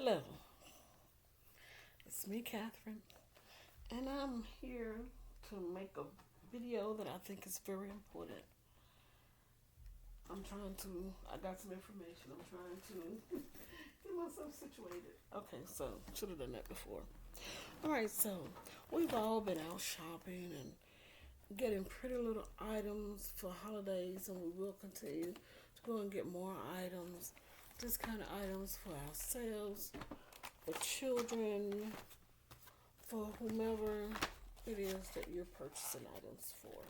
Hello, it's me, Catherine, and I'm here to make a video that I think is very important. I got some information. I'm trying to get myself situated. Okay, so should have done that before. All right, so we've all been out shopping and getting pretty little items for holidays, and we will continue to go and get more items. This kind of items for ourselves, for children, for whomever it is that you're purchasing items for.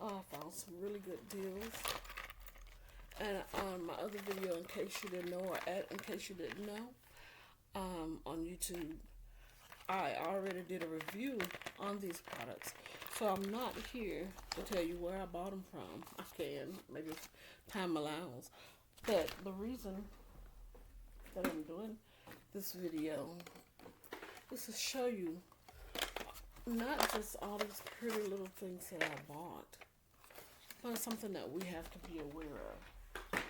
I found some really good deals. And on my other video, in case you didn't know, in case you didn't know, on YouTube, I already did a review on these products. So I'm not here to tell you where I bought them from. I can, maybe if time allows. But the reason that I'm doing this video is to show you not just all these pretty little things that I bought, but something that we have to be aware of.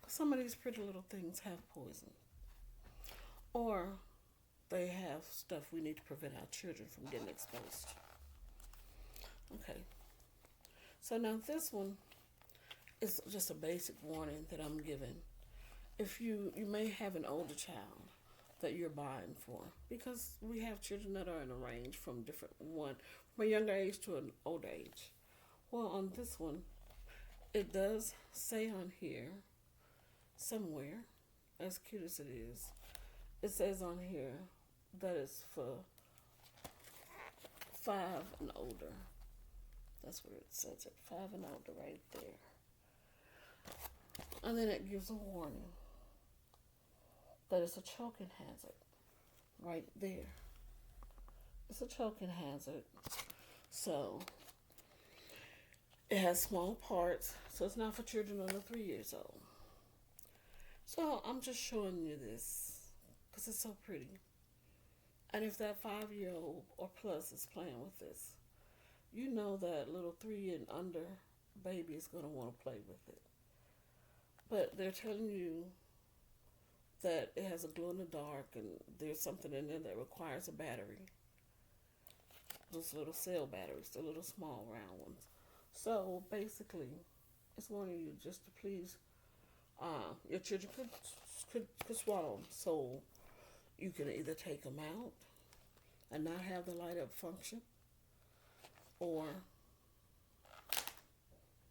Some of these pretty little things have poison, or they have stuff we need to prevent our children from getting exposed to. Okay, so now this one is just a basic warning that I'm giving. If you may have an older child that you're buying for, because we have children that are in a range from from a younger age to an older age. Well, on this one, it does say on here somewhere, as cute as it is, it says on here that it's for 5 and older. That's where it says it, 5 and older, right there. And then it gives a warning that it's a choking hazard, right there. It's a choking hazard. So it has small parts, so it's not for children under 3 years old. So I'm just showing you this because it's so pretty. And if that 5-year-old or plus is playing with this, you know that little 3 and under baby is going to want to play with it. But they're telling you that it has a glow in the dark and there's something in there that requires a battery. Those little cell batteries, the little small round ones. So basically, it's warning you just to please, your children could swallow them. So you can either take them out and not have the light up function, or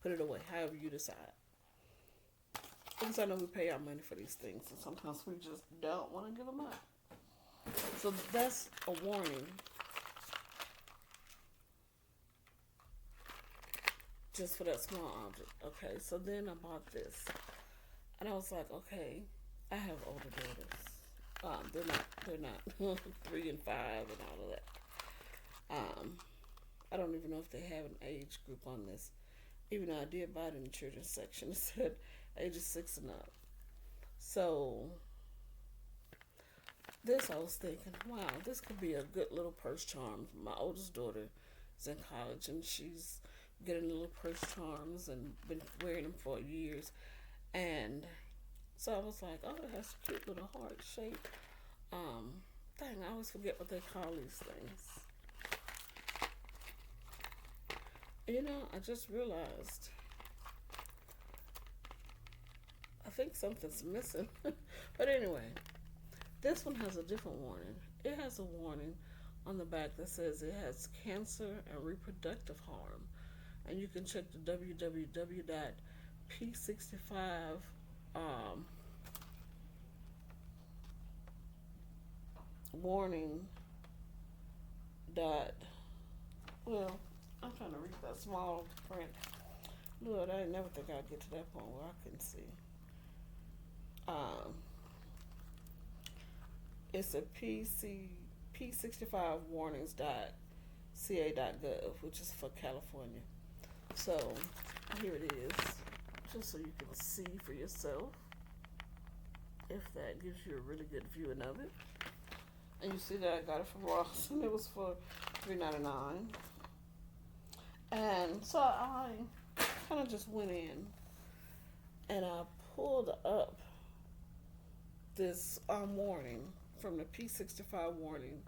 put it away, however you decide. Because I know we pay our money for these things, and sometimes we just don't want to give them up. So that's a warning. Just for that small object. Okay, so then I bought this. And I was like, okay, I have older daughters. They're not 3 and 5 and all of that. I don't even know if they have an age group on this. Even though I did buy it in the children's section, it said ages 6 and up. So this, I was thinking, wow, this could be a good little purse charm. My oldest daughter is in college, and she's getting little purse charms and been wearing them for years. And so I was like, oh, it has a cute little heart shape. Dang, I always forget what they call these things. You know, I just realized I think something's missing. But anyway, this one has a different warning. It has a warning on the back that says it has cancer and reproductive harm. And you can check the www.p65 warning dot, well, I'm trying to read that small print. Lord, I never think I'd get to that point where I can see. It's a P65 warnings dot ca.gov, which is for California. So here it is, just so you can see for yourself, if that gives you a really good viewing of it. And you see that I got it from Ross, and it was for $3.99. And so I kind of just went in and I pulled up this warning from the P65 warning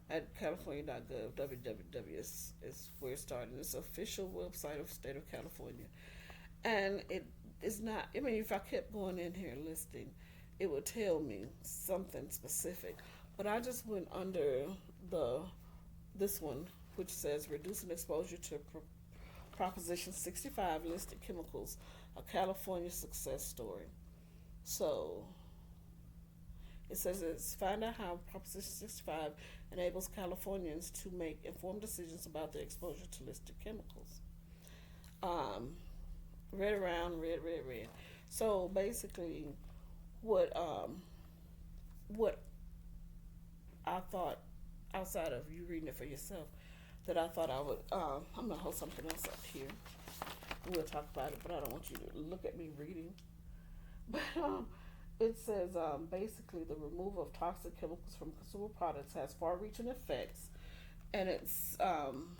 at California.gov. www is where it started. It's the official website of the state of California. And it is not, I mean, if I kept going in here listing, it would tell me something specific. But I just went under this one, which says reducing exposure to Proposition 65 listed chemicals, a California success story. So it says it's find out how Proposition 65 enables Californians to make informed decisions about their exposure to listed chemicals. Red around, red. So basically, what I thought, outside of you reading it for yourself, that I thought I would, I'm gonna hold something else up here. We'll talk about it, but I don't want you to look at me reading. But it says basically the removal of toxic chemicals from consumer products has far-reaching effects, and it's I'm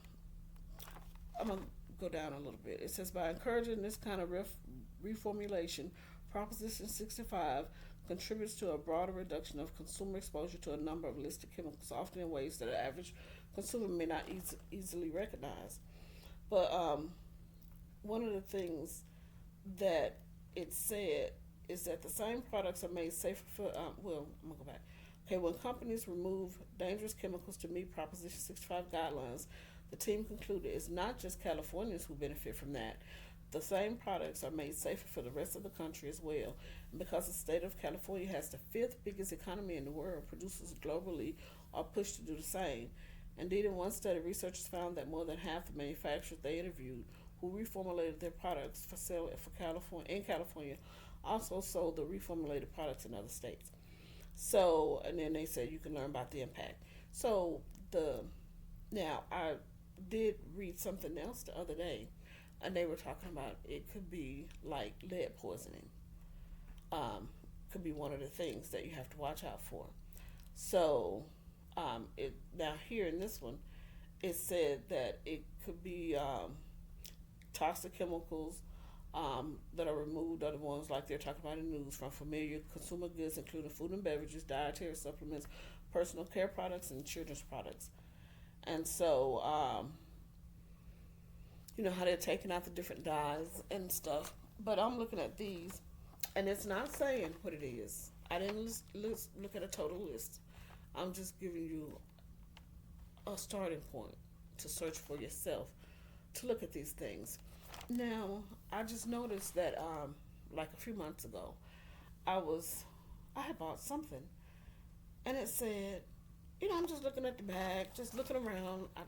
gonna go down a little bit. It says by encouraging this kind of reformulation, Proposition 65 contributes to a broader reduction of consumer exposure to a number of listed chemicals, often in ways that an average consumer may not easily recognize. But one of the things that it said is that the same products are made safer for, I'm going to go back. Okay, when companies remove dangerous chemicals to meet Proposition 65 guidelines, the team concluded it's not just Californians who benefit from that. The same products are made safer for the rest of the country as well. And because the state of California has the fifth biggest economy in the world, producers globally are pushed to do the same. Indeed, in one study, researchers found that more than half the manufacturers they interviewed who reformulated their products for sale in California also sold the reformulated products in other states. So, and then they said you can learn about the impact. So, now I did read something else the other day, and they were talking about it could be like lead poisoning. Could be one of the things that you have to watch out for. So, now here in this one, it said that it could be toxic chemicals that are removed are the ones like they're talking about in the news from familiar consumer goods, including food and beverages, dietary supplements, personal care products, and children's products. And so, you know how they're taking out the different dyes and stuff. But I'm looking at these, and it's not saying what it is. I didn't look at a total list. I'm just giving you a starting point to search for yourself to look at these things. Now, I just noticed that, like a few months ago, I had bought something, and it said, you know, I'm just looking at the bag, just looking around. I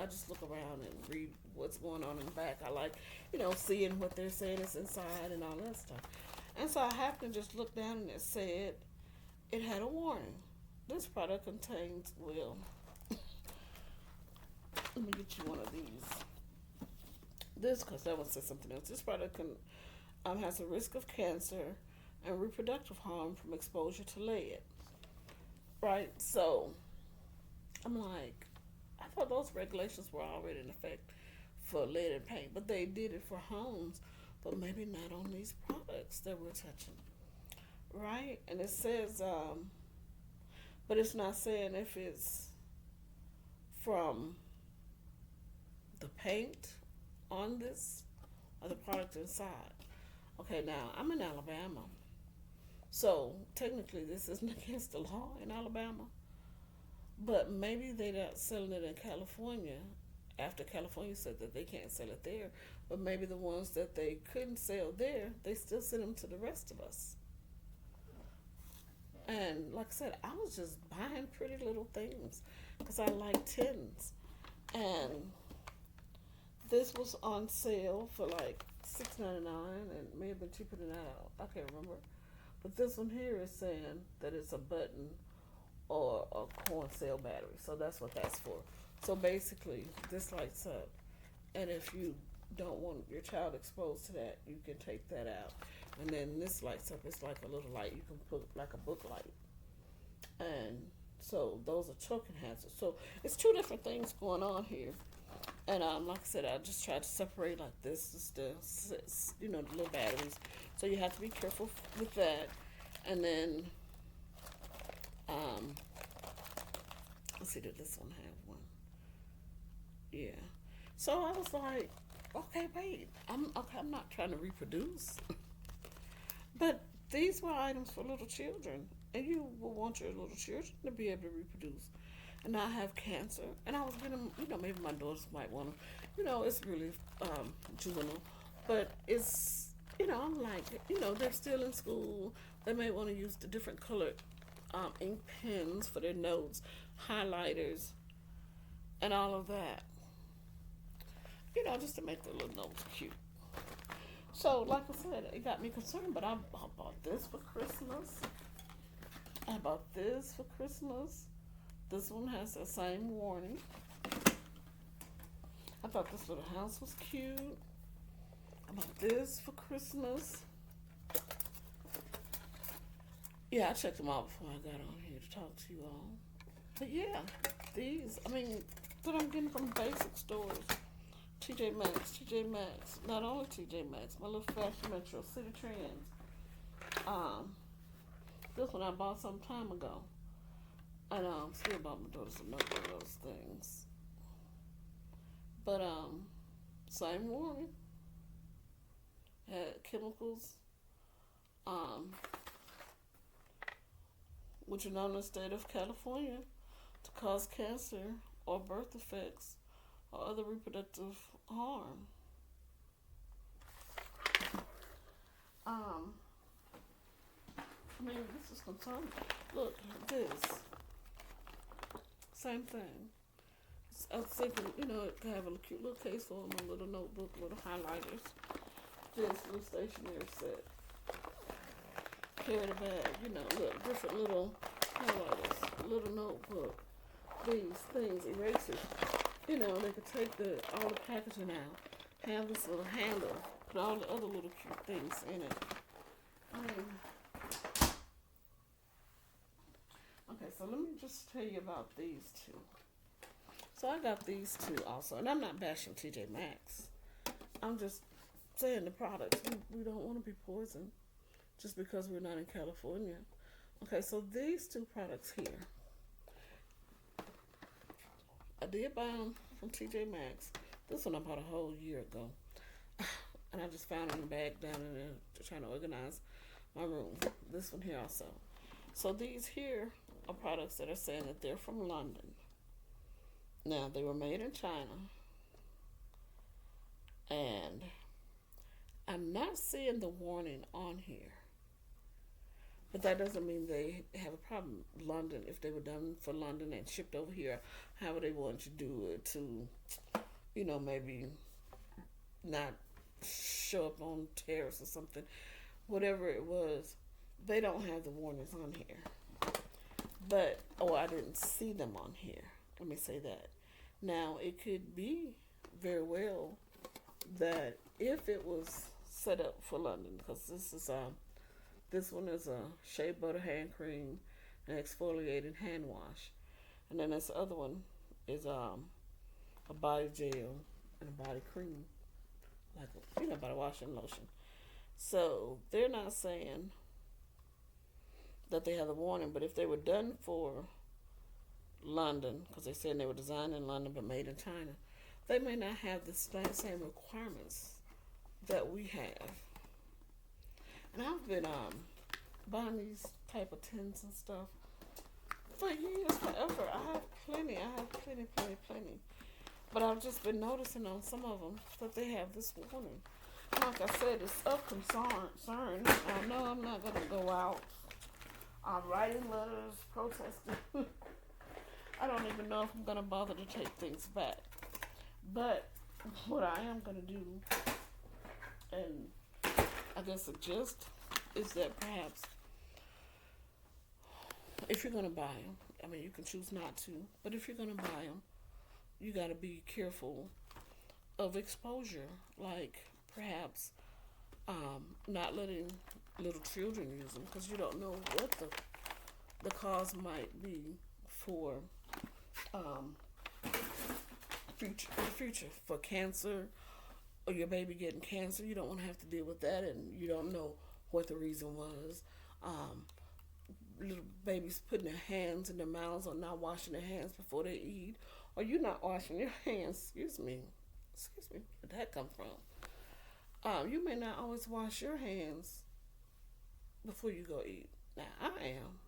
just look around and read what's going on in the back. I like, you know, seeing what they're saying is inside and all that stuff. And so I happened to just look down, and it said it had a warning. This product contains, well, let me get you one of these. This, because that one says something else. This product has a risk of cancer and reproductive harm from exposure to lead. Right? So, I'm like, I thought those regulations were already in effect for lead and paint, but they did it for homes, but maybe not on these products that we're touching. Right? And it says, but it's not saying if it's from the paint on this or the product inside. Okay, now I'm in Alabama, so technically this isn't against the law in Alabama, but maybe they're not selling it in California after California said that they can't sell it there, but maybe the ones that they couldn't sell there, they still send them to the rest of us. And like I said, I was just buying pretty little things because I like tins, and this was on sale for like $6.99, and it may have been cheaper than that. I can't remember. But this one here is saying that it's a button or a corn cell battery. So that's what that's for. So basically, this lights up. And if you don't want your child exposed to that, you can take that out. And then this lights up. It's like a little light. You can put like a book light. And so those are choking hazards. So it's two different things going on here. And like I said, I just tried to separate like this is the little batteries. So you have to be careful with that. And then Um, let's see, did this one have one? Yeah. So I was like, okay, wait, I'm not trying to reproduce, but these were items for little children, and you will want your little children to be able to reproduce and not have cancer. And I was getting, maybe my daughters might want to, it's really juvenile, but it's, I'm like, they're still in school. They may want to use the different colored ink pens for their notes, highlighters, and all of that, just to make their little notes cute. So, like I said, it got me concerned, but I bought this for Christmas. I bought this for Christmas. This one has the same warning. I thought this little house was cute. I bought this for Christmas. Yeah, I checked them out before I got on here to talk to you all. But yeah, these, that I'm getting from basic stores. TJ Maxx, not only TJ Maxx, my little Fashion Metro, City Trends. This one I bought some time ago. And still bought my daughters another one of those things. But same warning. Had chemicals, which are known in the state of California to cause cancer or birth defects or other reproductive harm. This is concerning. Look, this. Same thing. I was thinking, it could have a cute little case for them, a little notebook, little highlighters. This little stationery set. Carry the bag, look, different little highlighters, little notebook. These things, erasers. They could take all the packaging out, have this little handle, put all the other little cute things in it. Okay, so let me just tell you about these two. So I got these two also, and I'm not bashing TJ Maxx. I'm just saying the products, we don't want to be poisoned just because we're not in California. Okay, so these two products here, I did buy them from TJ Maxx. This one I bought a whole year ago. And I just found it in a bag down in there trying to organize my room. This one here also. So these here are products that are saying that they're from London. Now, they were made in China. And I'm not seeing the warning on here. But that doesn't mean they have a problem. London, if they were done for London and shipped over here, how would they want to do it to, maybe not show up on tariffs or something. Whatever it was, they don't have the warnings on here. But, I didn't see them on here. Let me say that. Now, it could be very well that if it was set up for London, because this one is a shea butter hand cream and exfoliating hand wash. And then this other one is a body gel and a body cream. Like body wash and lotion. So they're not saying that they have the warning, but if they were done for London, because they're saying they were designed in London but made in China, they may not have the same requirements that we have. And I've been buying these type of tins and stuff for years, forever. I have plenty. But I've just been noticing on some of them that they have this warning. Like I said, it's of concern. I know I'm not going to go out writing letters, protesting. I don't even know if I'm going to bother to take things back. But what I am going to do, and I guess suggest, is that perhaps if you're going to buy them, you can choose not to, but if you're going to buy them, you got to be careful of exposure, like perhaps not letting little children use them, because you don't know what the cause might be for future for cancer, or your baby getting cancer. You don't want to have to deal with that, and you don't know what the reason was. little babies putting their hands in their mouths or not washing their hands before they eat, or you not washing your hands. Excuse me, where did that come from? You may not always wash your hands before you go eat. Now I am.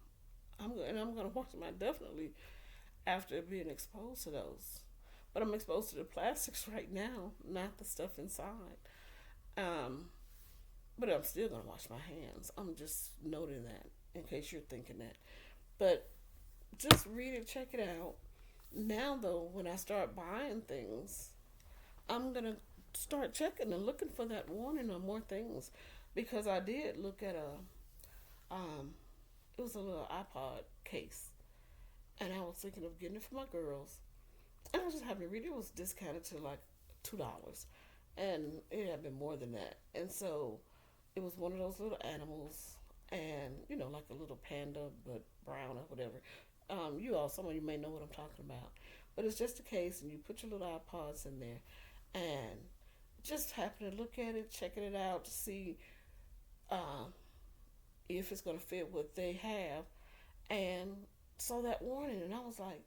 I'm gonna wash them definitely after being exposed to those. But I'm exposed to the plastics right now, not the stuff inside. Um, but I'm still gonna wash my hands. I'm just noting that in case you're thinking that. But just read it, check it out. Now though, when I start buying things, I'm gonna start checking and looking for that warning on more things, because I did look at it was a little iPod case, and I was thinking of getting it for my girls, and I just happened to read it was discounted to like $2, and it had been more than that, and so it was one of those little animals, and like a little panda but brown or whatever. Some of you may know what I'm talking about, but it's just a case, and you put your little iPods in there, and just happen to look at it, checking it out to see um, if it's going to fit what they have, and saw that warning, and I was like,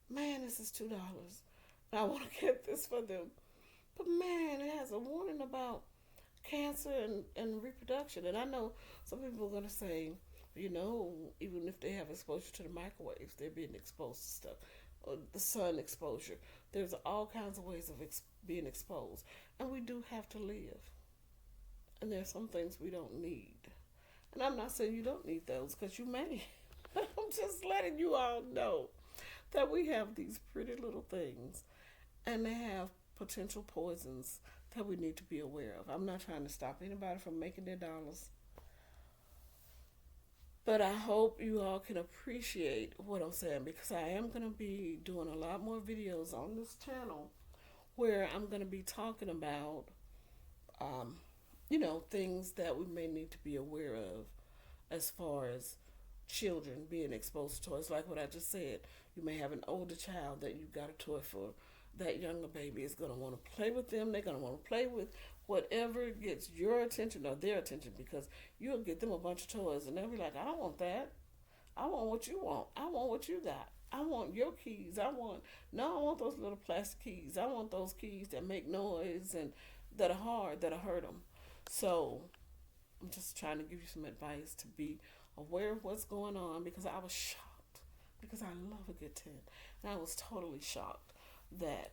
man, this is $2. And I want to get this for them, but man, it has a warning about cancer and reproduction, and I know some people are going to say, even if they have exposure to the microwaves, they're being exposed to stuff, or the sun exposure. There's all kinds of ways of being exposed, and we do have to live. And there's some things we don't need. And I'm not saying you don't need those, because you may. I'm just letting you all know that we have these pretty little things, and they have potential poisons that we need to be aware of. I'm not trying to stop anybody from making their dollars, but I hope you all can appreciate what I'm saying, because I am going to be doing a lot more videos on this channel where I'm going to be talking about, things that we may need to be aware of as far as children being exposed to toys. Like what I just said, you may have an older child that you got a toy for. That younger baby is going to want to play with them. They're going to want to play with whatever gets your attention or their attention, because you'll get them a bunch of toys and they'll be like, I don't want that. I want what you want. I want what you got. I want your keys. I want those little plastic keys. I want those keys that make noise and that are hard, that'll hurt them. So I'm just trying to give you some advice to be aware of what's going on, because I was shocked, because I love a good 10. And I was totally shocked that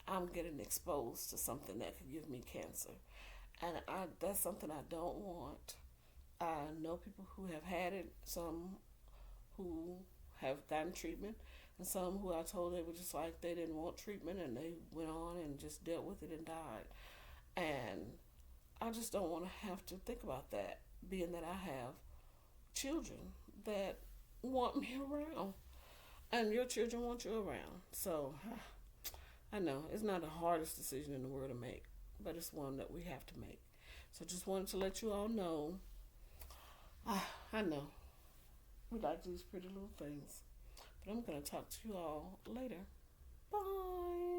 I'm getting exposed to something that could give me cancer. And that's something I don't want. I know people who have had it, some who have gotten treatment, and some who I told they were just like they didn't want treatment and they went on and just dealt with it and died. And I just don't want to have to think about that, being that I have children that want me around, and your children want you around. So I know it's not the hardest decision in the world to make, but it's one that we have to make. So just wanted to let you all know. I know we like these pretty little things, but I'm going to talk to you all later. Bye.